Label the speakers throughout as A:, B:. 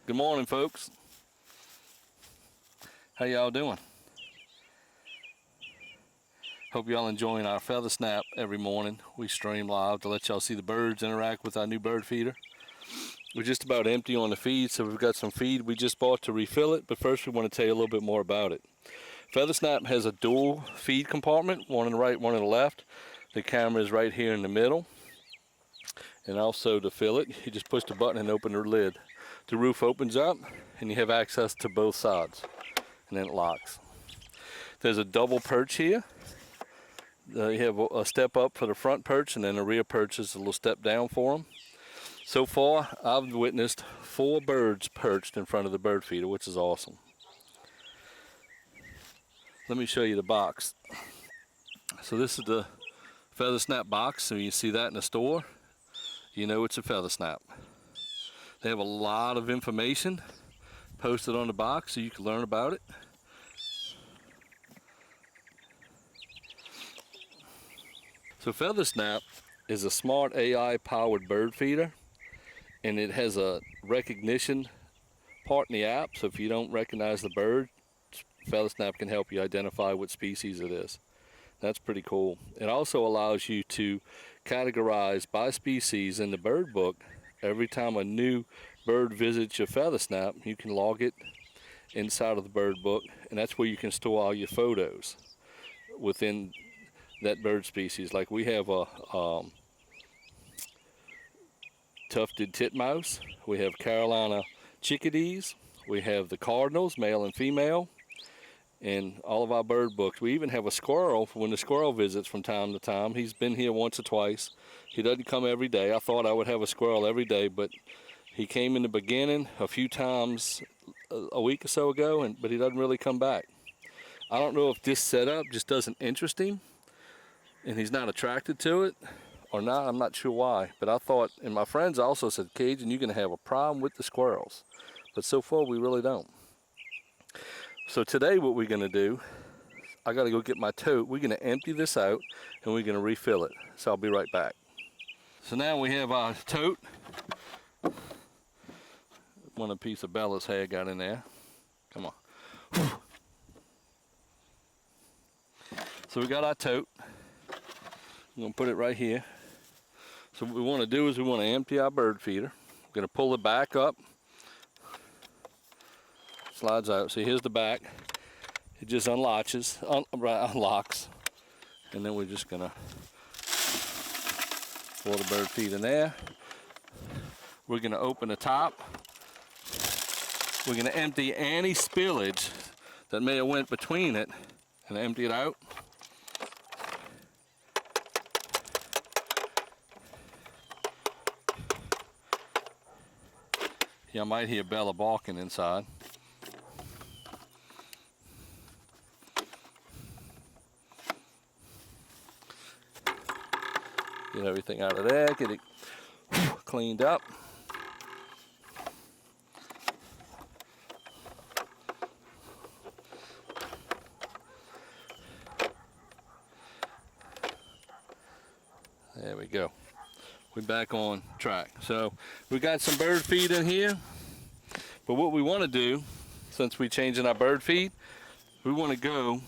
A: Good morning, folks. How y'all doing? Hope y'all enjoying our FeatherSnap every morning. We stream live to let y'all see the birds interact with our new bird feeder. We're just about empty on the feed, so we've got some feed we just bought to refill it, but first we want to tell you a little bit more about it. FeatherSnap has a dual feed compartment, one on the right, one on the left. The camera is right here in the middle. And also to fill it, you just push the button and open the lid. The roof opens up and you have access to both sides, and then it locks. There's a double perch here. You have a step up for the front perch, and then the rear perch is a little step down for them. So far, I've witnessed 4 birds perched in front of the bird feeder, which is awesome. Let me show you the box. So this is the FeatherSnap box, so you see that in the store, you know it's a FeatherSnap. They have a lot of information posted on the box so you can learn about it. So FeatherSnap is a smart AI powered bird feeder, and it has a recognition part in the app, so if you don't recognize the bird, FeatherSnap can help you identify what species it is. That's pretty cool. It also allows you to categorize by species in the bird book. Every time a new bird visits your FeatherSnap, you can log it inside of the bird book, and that's where you can store all your photos within that bird species. Like we have a tufted titmouse, we have Carolina chickadees, we have the cardinals, male and female, in all of our bird books. We even have a squirrel when the squirrel visits from time to time. He's been here once or twice. He doesn't come every day. I thought I would have a squirrel every day, but he came in the beginning a few times a week or so ago, but he doesn't really come back. I don't know if this setup just doesn't interest him and he's not attracted to it or not. I'm not sure why, but I thought, and my friends also said, Cajun, you're gonna have a problem with the squirrels. But so far we really don't. So today what we're gonna do, I gotta go get my tote. We're gonna empty this out and we're gonna refill it. So I'll be right back. So now we have our tote. One a piece of Bella's hair got in there. Come on. So we got our tote. I'm gonna put it right here. So what we wanna do is we wanna empty our bird feeder. We're gonna pull it back up. Slides out. See, here's the back. It just unlocks, and then we're just gonna pour the bird feed in there. We're gonna open the top. We're gonna empty any spillage that may have went between it and empty it out. You might hear Bella barking inside. Get everything out of there, get it cleaned up. There we go. We're back on track. So we got some bird feed in here, but what we want to do, since we're changing our bird feed, we want to go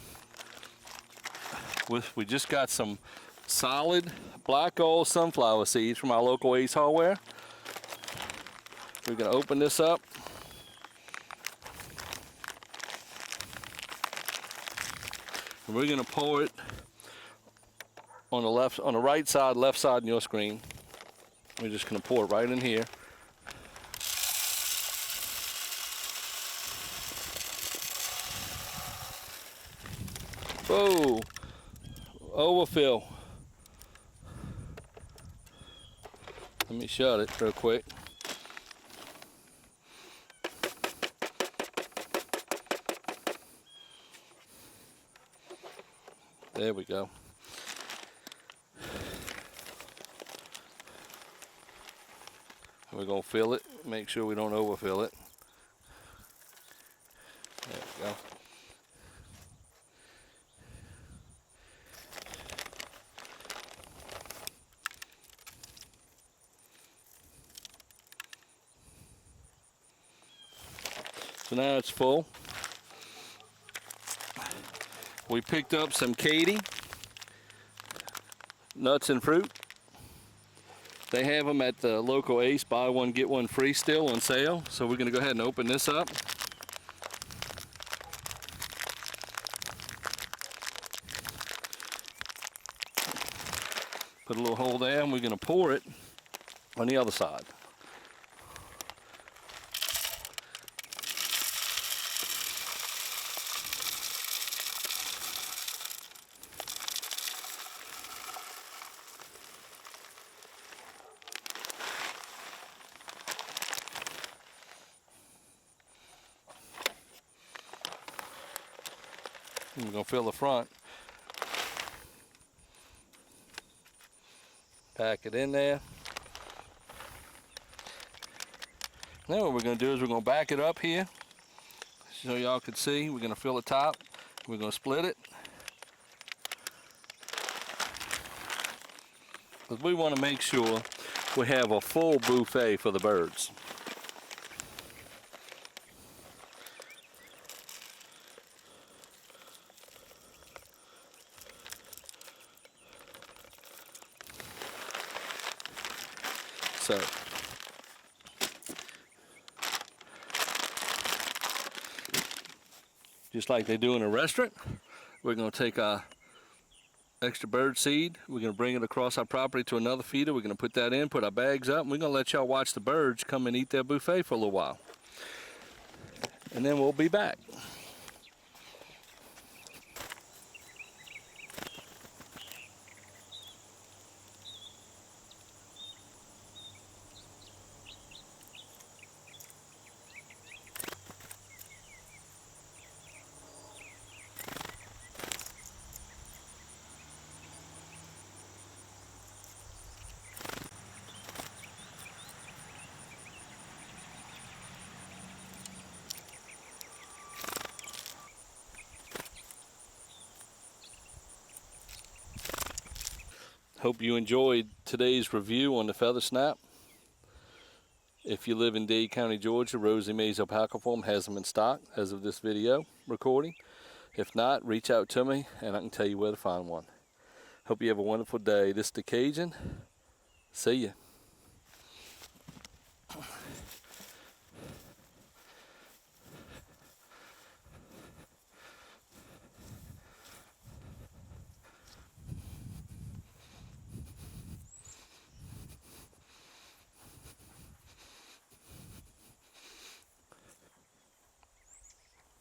A: with, we just got some solid black gold sunflower seeds from our local Ace Hardware. We're going to open this up. And we're going to pour it on the left, on the right side, left side on your screen. We're just going to pour it right in here. Whoa, overfill. Let me shut it real quick. There we go. We're going to fill it, make sure we don't overfill it. There we go. So now it's full. We picked up some Katie nuts and fruit. They have them at the local Ace, buy one get one free still on sale. So we're going to go ahead and open this up. Put a little hole there, and we're going to pour it on the other side. And we're going to fill the front. Pack it in there. Now what we're going to do is we're going to back it up here so y'all can see. We're going to fill the top. We're going to split it. Because we want to make sure we have a full buffet for the birds. So, just like they do in a restaurant, we're going to take our extra bird seed, we're going to bring it across our property to another feeder, we're going to put that in, put our bags up, and we're going to let y'all watch the birds come and eat their buffet for a little while. And then we'll be back. Hope you enjoyed today's review on the FeatherSnap. If you live in Dade County, Georgia, Rosie Mae's Alpaca Farm has them in stock as of this video recording. If not, reach out to me and I can tell you where to find one. Hope you have a wonderful day. This is the Cajun. See ya.